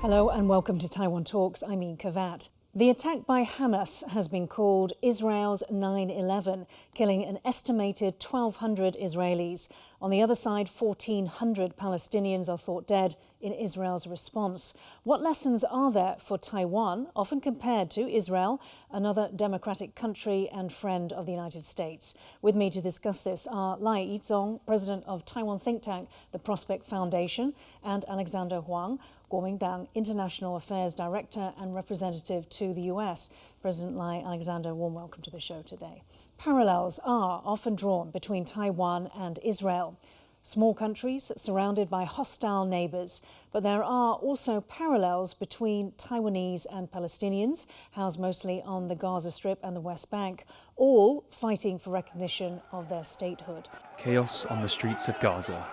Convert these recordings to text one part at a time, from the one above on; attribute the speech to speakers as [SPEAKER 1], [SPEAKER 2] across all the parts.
[SPEAKER 1] Hello and welcome to Taiwan Talks. I'm Ian Kavat. The attack by Hamas has been called Israel's 9/11, killing an estimated 1,200 Israelis. On the other side, 1,400 Palestinians are thought dead in Israel's response. What lessons are there for Taiwan, often compared to Israel, another democratic country and friend of the United States? With me to discuss this are Lai I-chung, president of Taiwan think tank, the Prospect Foundation, and Alexander Huang, Kuomintang International Affairs Director and representative to the US. President Lai, Alexander, warm welcome to the show today. Parallels are often drawn between Taiwan and Israel. Small countries surrounded by hostile neighbours, but there are also parallels between Taiwanese and Palestinians, housed mostly on the Gaza Strip and the West Bank, all fighting for recognition of their statehood.
[SPEAKER 2] Chaos on the streets of Gaza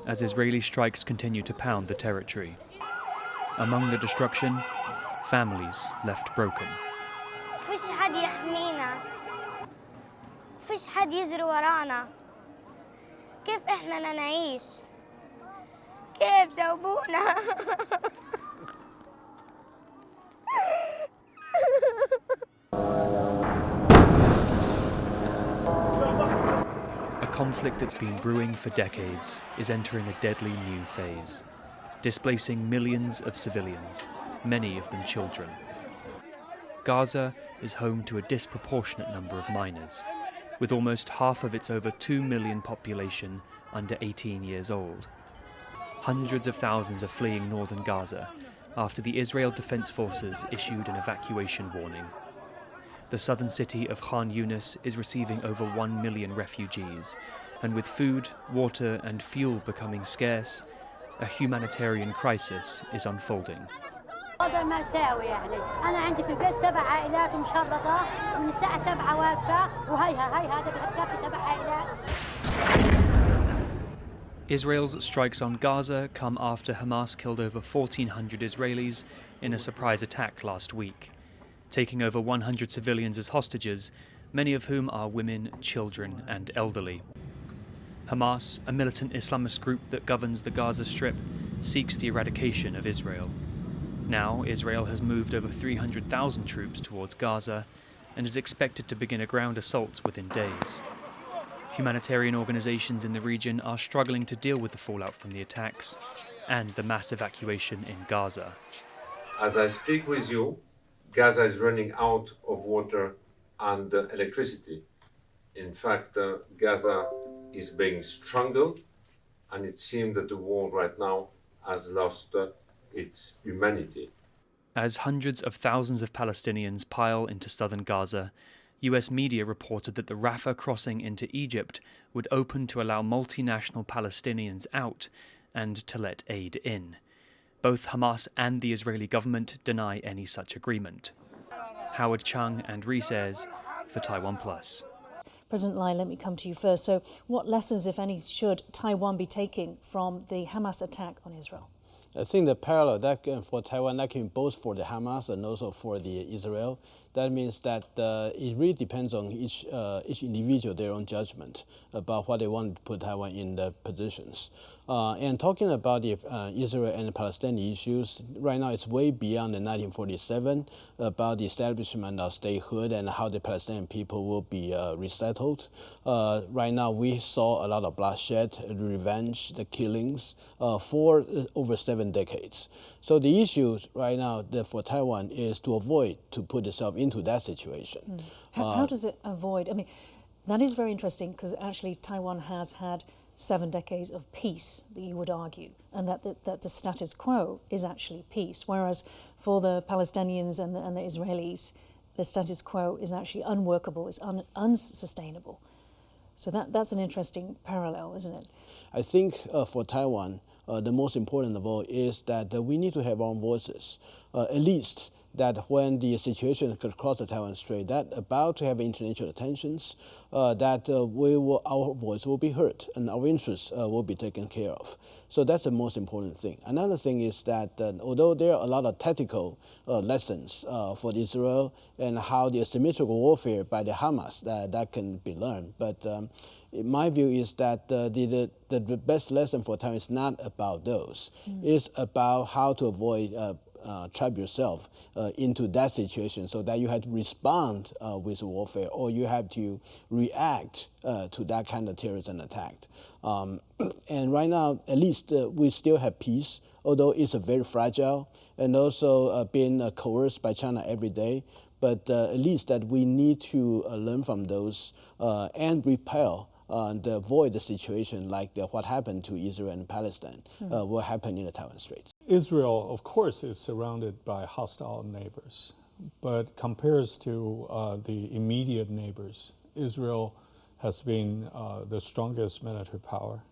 [SPEAKER 2] as Israeli strikes continue to pound the territory. Among the destruction, families left broken.
[SPEAKER 3] فيش حد يحمينا فيش حد يجري ورانا كيف إحنا نعيش كيف جاوبونا
[SPEAKER 2] A conflict that's been brewing for decades is entering a deadly new phase, displacing millions of civilians, many of them children. Gaza is home to a disproportionate number of minors, with almost half of its over 2 million population under 18 years old. Hundreds of thousands are fleeing northern Gaza after the Israel Defense Forces issued an evacuation warning. The southern city of Khan Yunis is receiving over 1 million refugees, and with food, water and fuel becoming scarce, a humanitarian crisis is unfolding.
[SPEAKER 4] وضع مأساوي يعني أنا عندي في البيت 7 عائلات مشردة ومن الساعة 7 واقفة وهي هذا بكفي 7 عائلات.
[SPEAKER 2] Israel's strikes on Gaza come after Hamas killed over 1,400 Israelis in a surprise attack last week, taking over 100 civilians as hostages, many of whom are women, children and elderly. Hamas, a militant Islamist group that governs the Gaza Strip, seeks the eradication of Israel. Now, Israel has moved over 300,000 troops towards Gaza and is expected to begin a ground assault within days. Humanitarian organizations in the region are struggling to deal with the fallout from the attacks and the mass evacuation in Gaza.
[SPEAKER 5] As I speak with you, Gaza is running out of water and electricity. In fact, Gaza is being strangled, and it seems that the world right now has lost its humanity.
[SPEAKER 2] As hundreds of thousands of Palestinians pile into southern Gaza, US media reported that the Rafah crossing into Egypt would open to allow multinational Palestinians out and to let aid in. Both Hamas and the Israeli government deny any such agreement. Howard Chung and Reese Ayres for Taiwan Plus.
[SPEAKER 1] President Lai, let me come to you first. So what lessons, if any, should Taiwan be taking from the Hamas attack on Israel?
[SPEAKER 6] I think the parallel that for Taiwan, that can be both for the Hamas and also for the Israel. That means that it really depends on each individual, their own judgment about what they want to put Taiwan in the positions. And talking about the Israel and Palestinian issues, right now it's way beyond the 1947 about the establishment of statehood and how the Palestinian people will be resettled. Right now we saw a lot of bloodshed, revenge, the killings for over 7 decades. So the issue right now for Taiwan is to avoid to put itself into that situation.
[SPEAKER 1] How does it avoid? I mean, that is very interesting because actually Taiwan has had 7 decades of peace, that you would argue, and that the status quo is actually peace, whereas for the Palestinians and the Israelis, the status quo is actually unworkable, it's unsustainable. So that's an interesting parallel, isn't it?
[SPEAKER 6] I think for Taiwan, the most important of all is that we need to have our own voices, at least that when the situation across the Taiwan Strait that about to have international attentions, that our voice will be heard and our interests will be taken care of. So that's the most important thing. Another thing is that although there are a lot of tactical lessons for Israel and how the asymmetrical warfare by the Hamas that can be learned, but my view is that the best lesson for Taiwan is not about those. It's about how to avoid trap yourself into that situation, so that you have to respond with warfare, or you have to react to that kind of terrorism attack. And right now, at least we still have peace, although it's very fragile, and also being coerced by China every day. But at least that we need to learn from those and repel and avoid the situation like what happened to Israel and Palestine, what happened in the Taiwan Straits.
[SPEAKER 7] Israel, of course, is surrounded by hostile neighbors, but compares to the immediate neighbors, Israel has been the strongest military power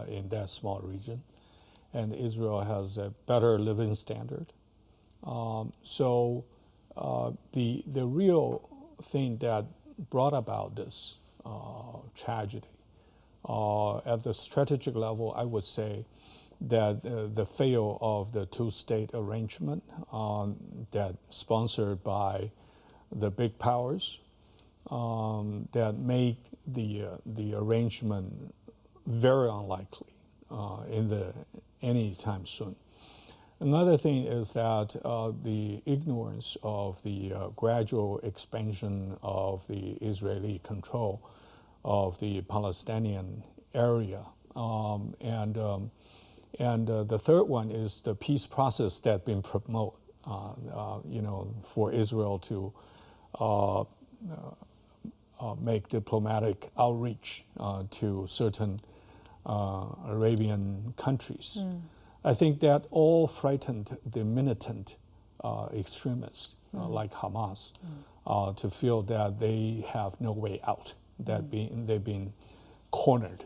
[SPEAKER 7] in that small region, and Israel has a better living standard. So the real thing that brought about this tragedy at the strategic level, I would say that the fail of the two-state arrangement that sponsored by the big powers that make the arrangement very unlikely any time soon. Another thing is that the ignorance of the gradual expansion of the Israeli control of the Palestinian area, and the third one is the peace process that's been promoted, for Israel to make diplomatic outreach to certain Arabian countries. I think that all frightened the militant extremists like Hamas to feel that they have no way out, that they've been cornered.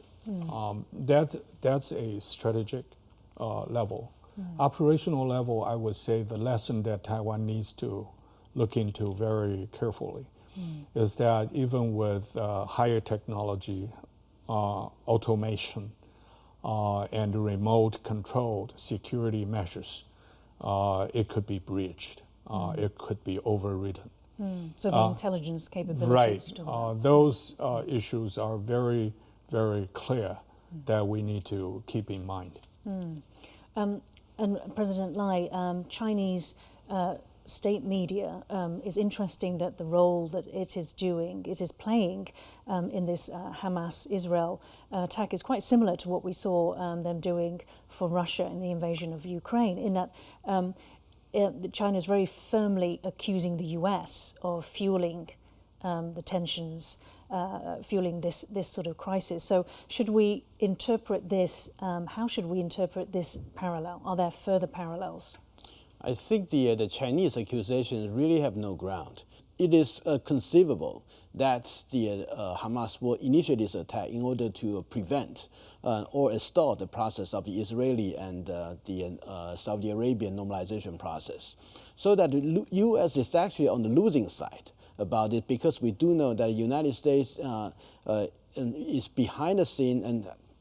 [SPEAKER 7] That's a strategic level. Operational level, I would say the lesson that Taiwan needs to look into very carefully is that even with higher technology, automation, and remote controlled security measures, it could be breached. It could be overridden.
[SPEAKER 1] So the intelligence capabilities.
[SPEAKER 7] Right. Those issues are very, very clear that we need to keep in mind.
[SPEAKER 1] And President Lai, Chinese state media is interesting that the role that it is playing in this Hamas-Israel attack is quite similar to what we saw them doing for Russia in the invasion of Ukraine, in that China is very firmly accusing the US of fueling the tensions, fueling this sort of crisis. So should we interpret this, how should we interpret this parallel? Are there further parallels?
[SPEAKER 6] I think the Chinese accusations really have no ground. It is conceivable that the Hamas will initiate this attack in order to prevent or stall the process of the Israeli and the Saudi Arabian normalization process. So that the U.S. is actually on the losing side about it, because we do know that the United States is behind the scene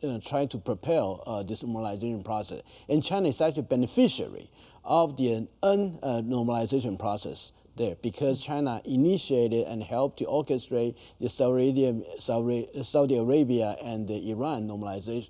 [SPEAKER 6] and trying to propel this normalization process. And China is actually a beneficiary of the normalization process there, because China initiated and helped to orchestrate the Saudi Arabia and the Iran normalization,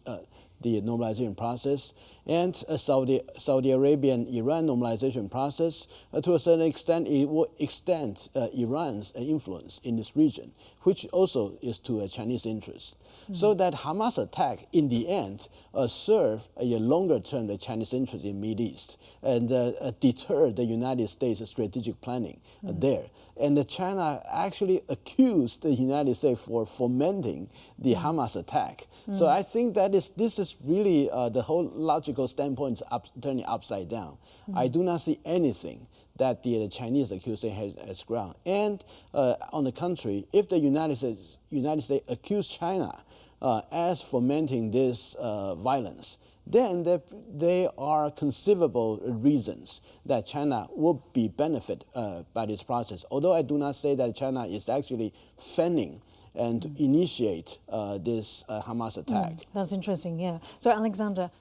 [SPEAKER 6] the normalization process, and Saudi Arabian-Iran normalization process. To a certain extent, it will extend Iran's influence in this region, which also is to a Chinese interest. So that Hamas attack, in the end, serve a longer term the Chinese interest in the Middle East and deter the United States' strategic planning there. And China actually accused the United States for fomenting the Hamas attack. So I think that this is really the whole logical standpoint is turning upside down. I do not see anything that the Chinese accusation has ground. And on the contrary, if the United States accuse China as fomenting this violence, then there are conceivable reasons that China will be benefited by this process. Although I do not say that China is actually fanning and initiate this Hamas attack.
[SPEAKER 1] That's interesting, yeah. So Alexander.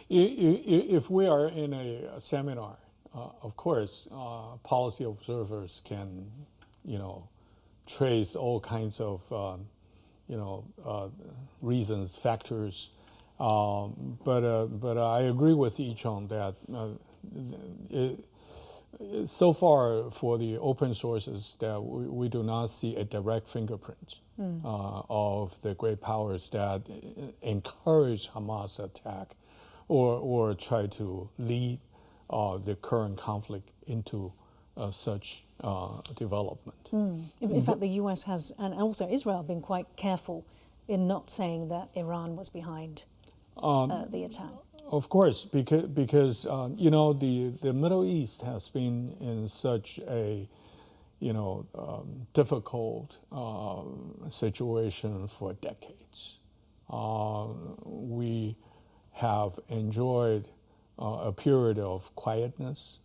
[SPEAKER 7] If we are in a seminar, of course, policy observers can, trace all kinds of, reasons, factors. But I agree with I-chung that so far for the open sources that we do not see a direct fingerprint of the great powers that encourage Hamas attack or try to lead the current conflict into such development.
[SPEAKER 1] In fact, the US has, and also Israel, been quite careful in not saying that Iran was behind the attack.
[SPEAKER 7] Of course, because the Middle East has been in such a difficult situation for decades. We have enjoyed a period of quietness,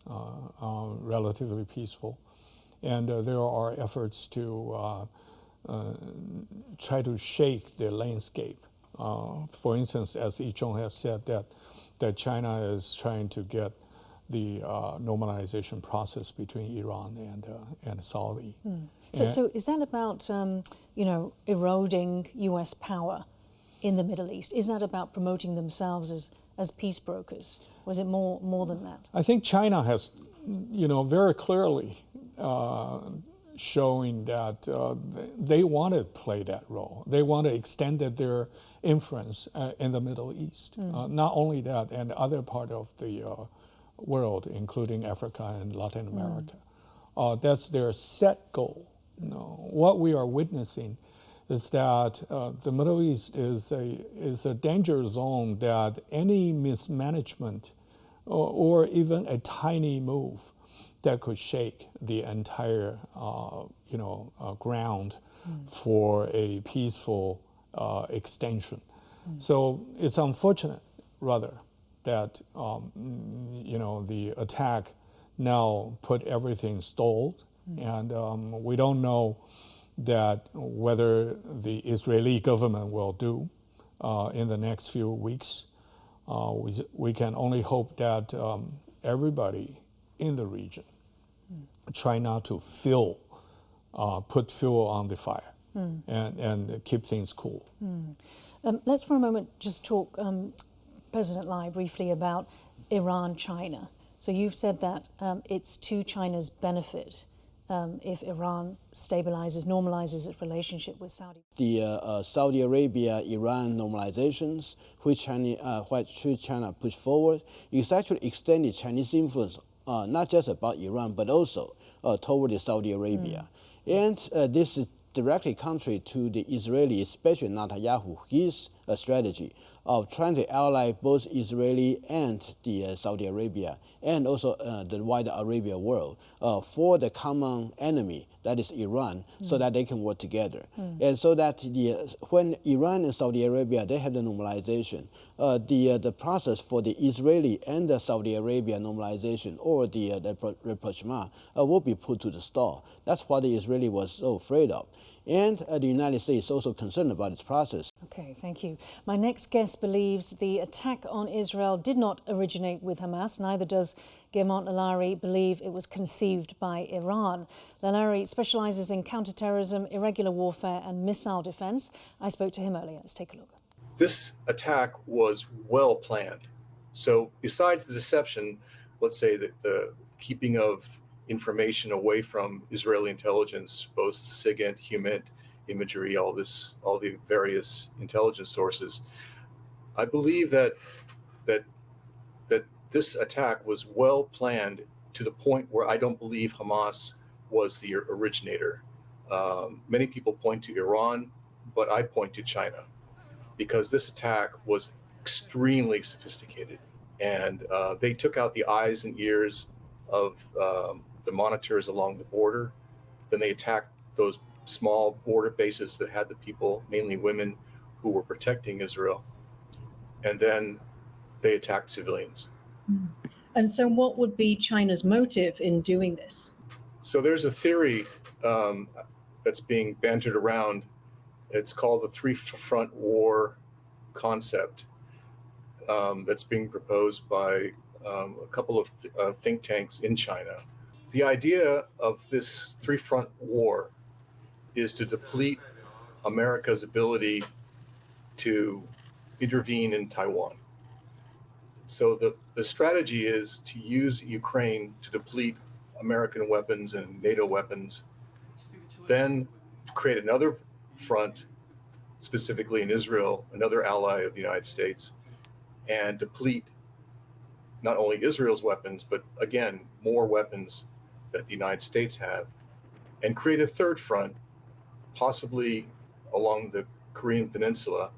[SPEAKER 7] relatively peaceful, and there are efforts to try to shake the landscape. For instance, as I-chung has said, that China is trying to get the normalization process between Iran and Saudi.
[SPEAKER 1] So is that about eroding U.S. power in the Middle East? Is that about promoting themselves as peace brokers? Or is it more than that?
[SPEAKER 7] I think China has, very clearly showing that they want to play that role. They want to extend their influence in the Middle East. Not only that, and other part of the world, including Africa and Latin America. That's their set goal. What we are witnessing is that the Middle East is a danger zone that any mismanagement or even a tiny move that could shake the entire ground for a peaceful extension. So it's unfortunate, rather, that the attack now put everything stalled, and we don't know that whether the Israeli government will do in the next few weeks. We can only hope that everybody in the region try not to put fuel on the fire and keep things cool.
[SPEAKER 1] Let's for a moment just talk, President Lai, briefly about Iran-China. So you've said that it's to China's benefit if Iran stabilizes, normalizes its relationship with Saudi.
[SPEAKER 6] The Saudi Arabia-Iran normalizations, which China pushed forward, is actually extended Chinese influence, not just about Iran, but also toward the Saudi Arabia. And this is directly contrary to the Israeli, especially Netanyahu, his strategy of trying to ally both Israeli and the Saudi Arabia and also the wider Arabia world for the common enemy, that is Iran, so that they can work together. And so that when Iran and Saudi Arabia, they have the normalization, the process for the Israeli and the Saudi Arabia normalization or the rapprochement will be put to the stall. That's what the Israeli was so afraid of. And the United States is also concerned about this process.
[SPEAKER 1] Okay, thank you. My next guest believes the attack on Israel did not originate with Hamas. Neither does Guermantes Lailari believe it was conceived by Iran. Lailari specializes in counterterrorism, irregular warfare and missile defense. I spoke to him earlier. Let's take a look.
[SPEAKER 8] This attack was well planned. So besides the deception, let's say that the keeping of information away from Israeli intelligence, both SIGINT, HUMINT, imagery, all the various intelligence sources. I believe that this attack was well planned to the point where I don't believe Hamas was the originator. Many people point to Iran, but I point to China because this attack was extremely sophisticated, and they took out the eyes and ears of the monitors along the border. Then they attacked those small border bases that had the people, mainly women, who were protecting Israel. And then they attacked civilians.
[SPEAKER 1] And so what would be China's motive in doing this?
[SPEAKER 8] So there's a theory that's being bantered around. It's called the three-front war concept that's being proposed by a couple of think tanks in China. The idea of this three-front war is to deplete America's ability to intervene in Taiwan. So the strategy is to use Ukraine to deplete American weapons and NATO weapons, then create another front, specifically in Israel, another ally of the United States, and deplete not only Israel's weapons, but again, more weapons that the United States have, and create a third front, possibly along the Korean Peninsula,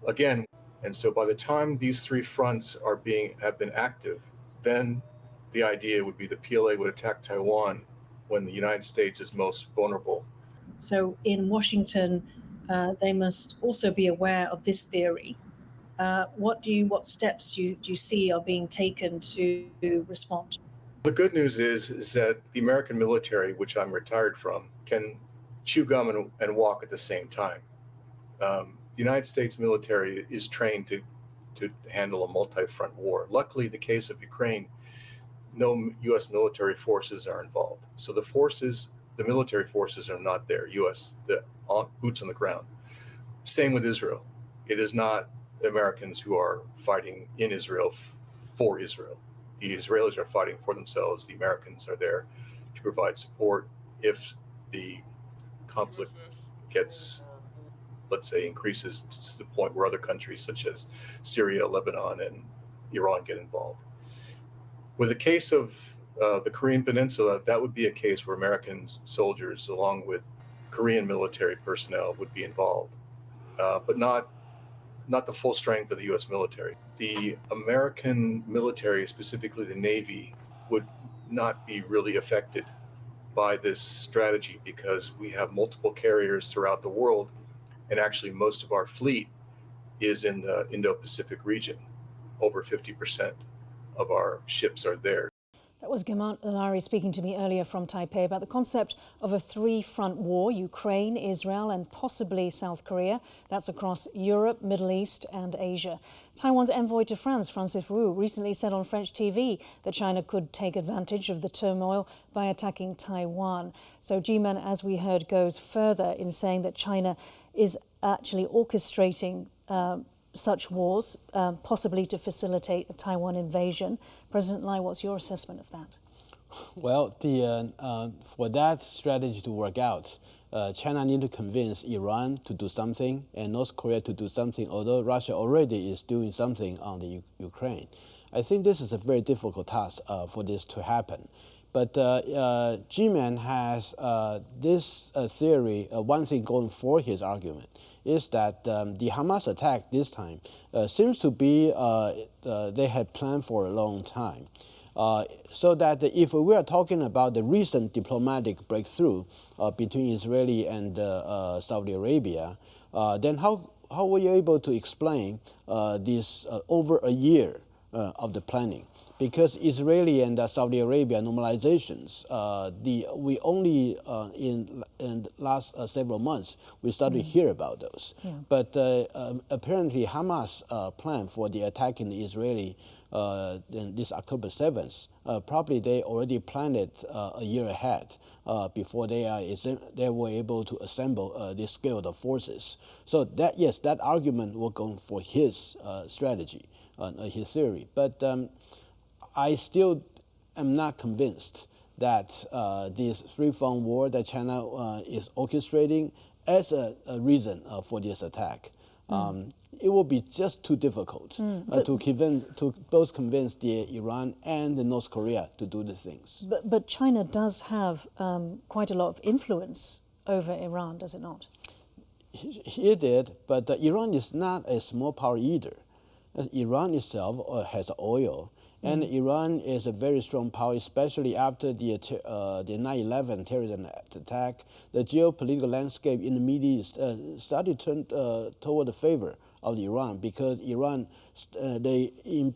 [SPEAKER 8] again. And so by the time these three fronts have been active, then the idea would be the PLA would attack Taiwan when the United States is most vulnerable.
[SPEAKER 9] So in Washington, they must also be aware of this theory. What steps do you see are being taken to respond?
[SPEAKER 8] The good news is that the American military, which I'm retired from, can chew gum and walk at the same time. The United States military is trained to handle a multi-front war. Luckily, the case of Ukraine, no U.S. military forces are involved. So the military forces are not there, the boots on the ground. Same with Israel. It is not the Americans who are fighting in Israel for Israel. The Israelis are fighting for themselves. The Americans are there to provide support if the conflict gets, let's say, increases to the point where other countries such as Syria, Lebanon, and Iran get involved. With the case of the Korean Peninsula, that would be a case where American soldiers, along with Korean military personnel, would be involved, but not the full strength of the U.S. military. The American military, specifically the Navy, would not be really affected by this strategy because we have multiple carriers throughout the world, and actually most of our fleet is in the Indo-Pacific region. Over 50% of our ships are there.
[SPEAKER 1] That was Guermantes Lailari speaking to me earlier from Taipei about the concept of a three-front war: Ukraine, Israel and possibly South Korea. That's across Europe, Middle East and Asia. Taiwan's envoy to France, Francis Wu, recently said on French TV that China could take advantage of the turmoil by attacking Taiwan. So G-Man, as we heard, goes further in saying that China is actually orchestrating such wars, possibly to facilitate a Taiwan invasion. President Lai, what's your assessment of that?
[SPEAKER 6] Well, for that strategy to work out, China need to convince Iran to do something and North Korea to do something, although Russia already is doing something on the Ukraine. I think this is a very difficult task for this to happen. But G-Man has this theory, one thing going for his argument, is that the Hamas attack this time seems to be they had planned for a long time. So that if we are talking about the recent diplomatic breakthrough between Israeli and Saudi Arabia, then how were you able to explain this over a year of the planning? Because Israeli and Saudi Arabia normalizations, we only in last several months we started to hear about those. Yeah. But apparently Hamas plan for the attack in Israeli this October 7th, probably they already planned it a year ahead before they were able to assemble this scale of forces. So that, yes, that argument will go for his strategy, his theory. But I still am not convinced that this three-front war that China is orchestrating as a reason for this attack. It will be just too difficult to both convince the Iran and the North Korea to do the things.
[SPEAKER 1] But China does have quite a lot of influence over Iran, does it not?
[SPEAKER 6] It did, but Iran is not a small power either. Iran itself has oil. And Iran is a very strong power, especially after the 9/11 terrorism attack. The geopolitical landscape in the Middle East started to turn toward the favor of Iran, because Iran,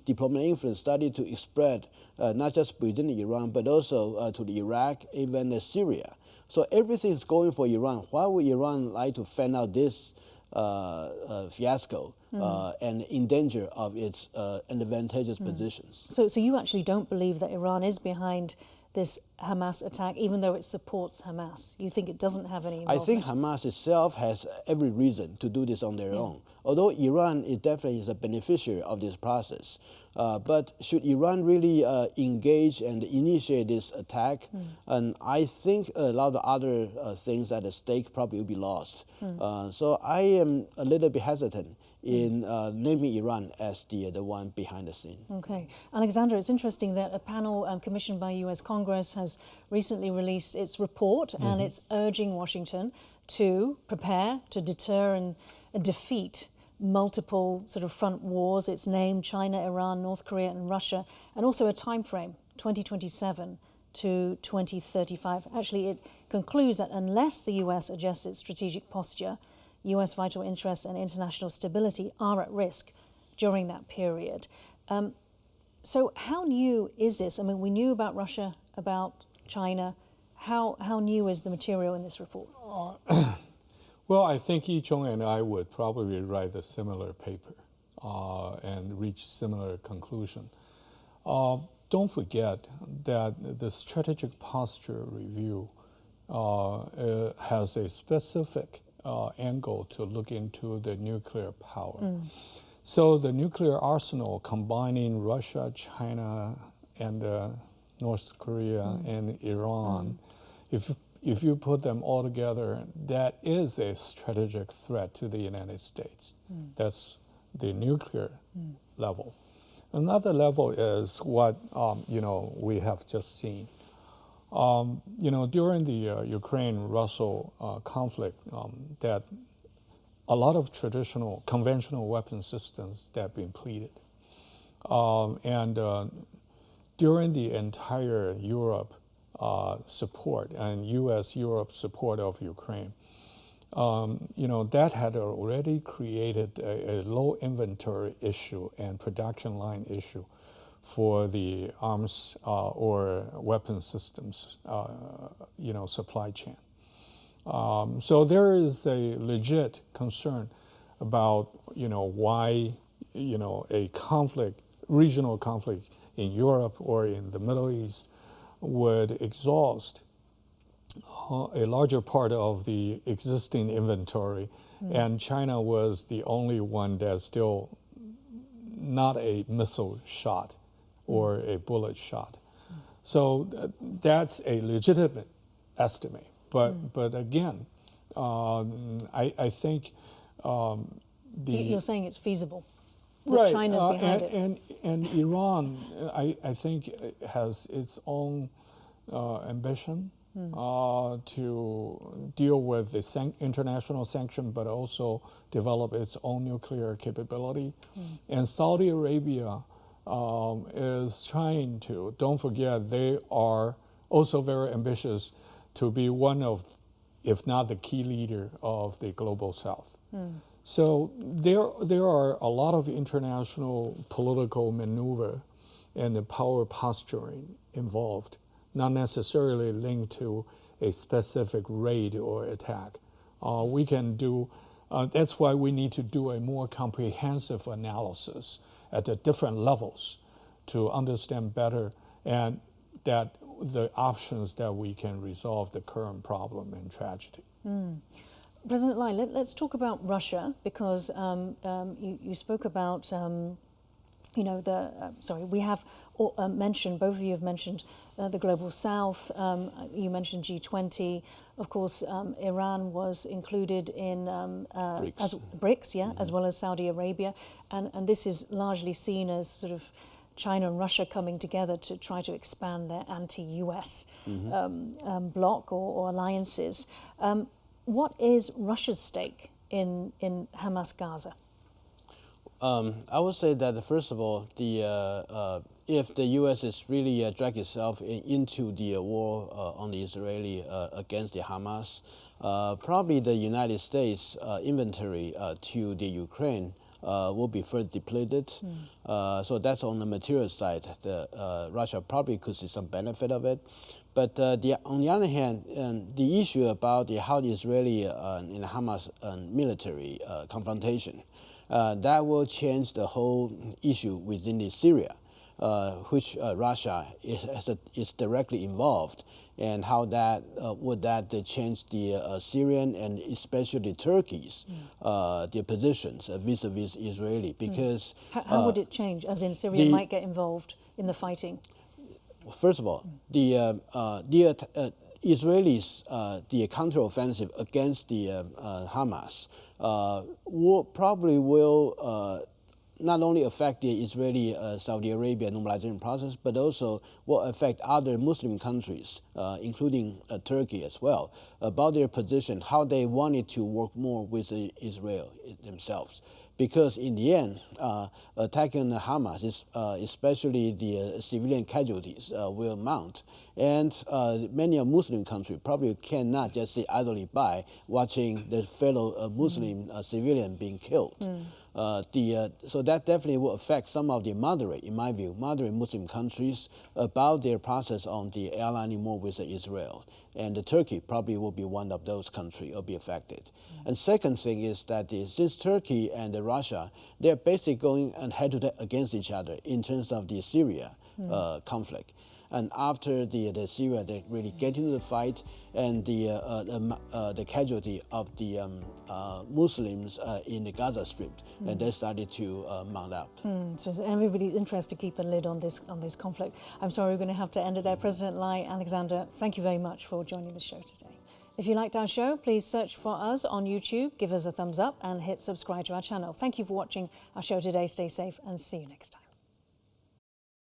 [SPEAKER 6] diplomatic influence started to spread not just within Iran, but also to the Iraq, even Syria. So everything is going for Iran. Why would Iran like to fan out this fiasco and in danger of its advantageous positions?
[SPEAKER 1] So you actually don't believe that Iran is behind this Hamas attack, even though it supports Hamas? You think it doesn't have any involvement?
[SPEAKER 6] I think Hamas itself has every reason to do this on their own. Although Iran is definitely is a beneficiary of this process. But should Iran really engage and initiate this attack? And I think a lot of other things at stake probably will be lost. So I am a little bit hesitant in naming Iran as the one behind the scene.
[SPEAKER 1] Okay. Alexander, it's interesting that a panel commissioned by US Congress has recently released its report, and it's urging Washington to prepare to deter and defeat multiple sort of front wars. It's named China, Iran, North Korea and Russia, and also a time frame, 2027 to 2035. Actually, it concludes that unless the US adjusts its strategic posture, US vital interests and international stability are at risk during that period. So how new is this? I mean, we knew about Russia, about China. How new is the material in this report?
[SPEAKER 7] Well, I think I-chung and I would probably write a similar paper and reach similar conclusion. Don't forget that the strategic posture review has a specific angle to look into the nuclear power. So the nuclear arsenal combining Russia, China, and North Korea and Iran, if you put them all together, that is a strategic threat to the United States. That's the nuclear level. Another level is what we have just seen. During the Ukraine-Russia conflict, that a lot of traditional conventional weapon systems that have been depleted, and during the entire Europe support and U.S.-Europe support of Ukraine, that had already created a low inventory issue and production line issue for the arms or weapon systems, supply chain. So there is a legit concern about, why, a conflict, regional conflict in Europe or in the Middle East would exhaust a larger part of the existing inventory, and China was the only one that's still not a missile shot or a bullet shot. So that's a legitimate estimate. But again, I think
[SPEAKER 1] you're saying it's feasible.
[SPEAKER 7] Right,
[SPEAKER 1] China's behind it.
[SPEAKER 7] And Iran, I think, has its own ambition to deal with the international sanction, but also develop its own nuclear capability. And Saudi Arabia is trying to, don't forget, they are also very ambitious to be one of, if not the key leader of the global South. So there are a lot of international political maneuver and the power posturing involved, not necessarily linked to a specific raid or attack. We can do, that's why we need to do a more comprehensive analysis at the different levels to understand better and that the options that we can resolve the current problem and tragedy.
[SPEAKER 1] President Lai, let's talk about Russia, because you spoke about, we have mentioned, both of you have mentioned the Global South. You mentioned G20. Of course, Iran was included in BRICS, as well as Saudi Arabia. And this is largely seen as sort of China and Russia coming together to try to expand their anti-US bloc or alliances. What is Russia's stake in Hamas Gaza?
[SPEAKER 6] I would say that, first of all, if the U.S. is really drag itself into the war on the Israeli against the Hamas, probably the United States inventory to the Ukraine will be further depleted. So that's on the material side. Russia probably could see some benefit of it. But on the other hand, the issue about how the Israeli and Hamas military confrontation, that will change the whole issue within Syria. which Russia is directly involved, and how that would that change the Syrian and especially Turkey's their positions vis-a-vis Israeli, because
[SPEAKER 1] how would it change? As in, Syria might get involved in the fighting.
[SPEAKER 6] First of all, the Israelis the counteroffensive against the Hamas will not only affect the Israeli-Saudi Arabia normalization process, but also will affect other Muslim countries, including Turkey as well, about their position, how they wanted to work more with Israel themselves. Because in the end, attacking Hamas, especially the civilian casualties, will mount. And many Muslim countries probably cannot just sit idly by watching their fellow Muslim civilian being killed. So that definitely will affect some of the moderate, in my view, moderate Muslim countries about their process on the aligning more with Israel. And Turkey probably will be one of those countries will be affected. And second thing is that since Turkey and Russia, they're basically going head-to-head against each other in terms of the Syria conflict. And after the Syria, they really get into the fight, and the casualty of the Muslims in the Gaza Strip, and they started to mount up.
[SPEAKER 1] So everybody's interested to keep a lid on this conflict. I'm sorry, we're going to have to end it there. President Lai, Alexander, thank you very much for joining the show today. If you liked our show, please search for us on YouTube, give us a thumbs up, and hit subscribe to our channel. Thank you for watching our show today. Stay safe and see you next time.